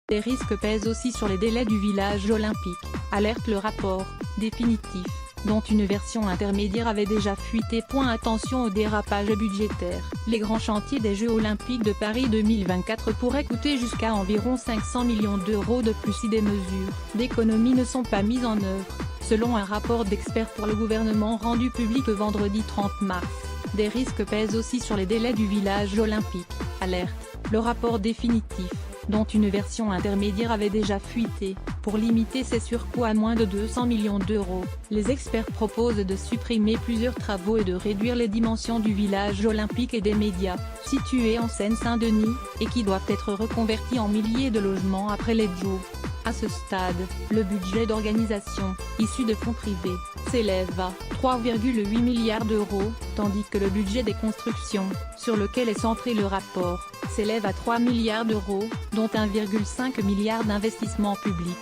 Des risques pèsent aussi sur les délais du village olympique, alerte le rapport définitif, dont une version intermédiaire avait déjà fuité. Attention au dérapage budgétaire. Les grands chantiers des Jeux Olympiques de Paris 2024 pourraient coûter jusqu'à environ 500 millions d'euros de plus si des mesures d'économie ne sont pas mises en œuvre, selon un rapport d'experts pour le gouvernement rendu public vendredi 30 mars. Des risques pèsent aussi sur les délais du village olympique, alerte le rapport définitif, dont une version intermédiaire avait déjà fuité. Pour limiter ces surcoûts à moins de 200 millions d'euros, les experts proposent de supprimer plusieurs travaux et de réduire les dimensions du village olympique et des médias, situé en Seine-Saint-Denis, et qui doivent être reconvertis en milliers de logements après les Jeux. À ce stade, le budget d'organisation, issu de fonds privés, s'élève à 3,8 milliards d'euros, tandis que le budget des constructions, sur lequel est centré le rapport, s'élève à 3 milliards d'euros, dont 1,5 milliard d'investissements publics.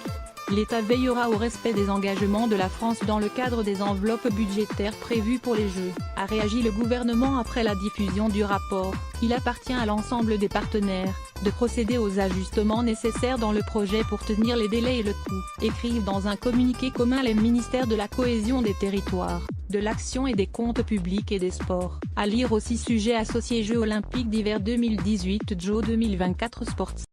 L'État veillera au respect des engagements de la France dans le cadre des enveloppes budgétaires prévues pour les Jeux, a réagi le gouvernement après la diffusion du rapport. Il appartient à l'ensemble des partenaires de procéder aux ajustements nécessaires dans le projet pour tenir les délais et le coût, écrivent dans un communiqué commun les ministères de la cohésion des territoires, de l'action et des comptes publics et des sports. À lire aussi sujet associé Jeux Olympiques d'hiver 2018 Jeux 2024 sportifs.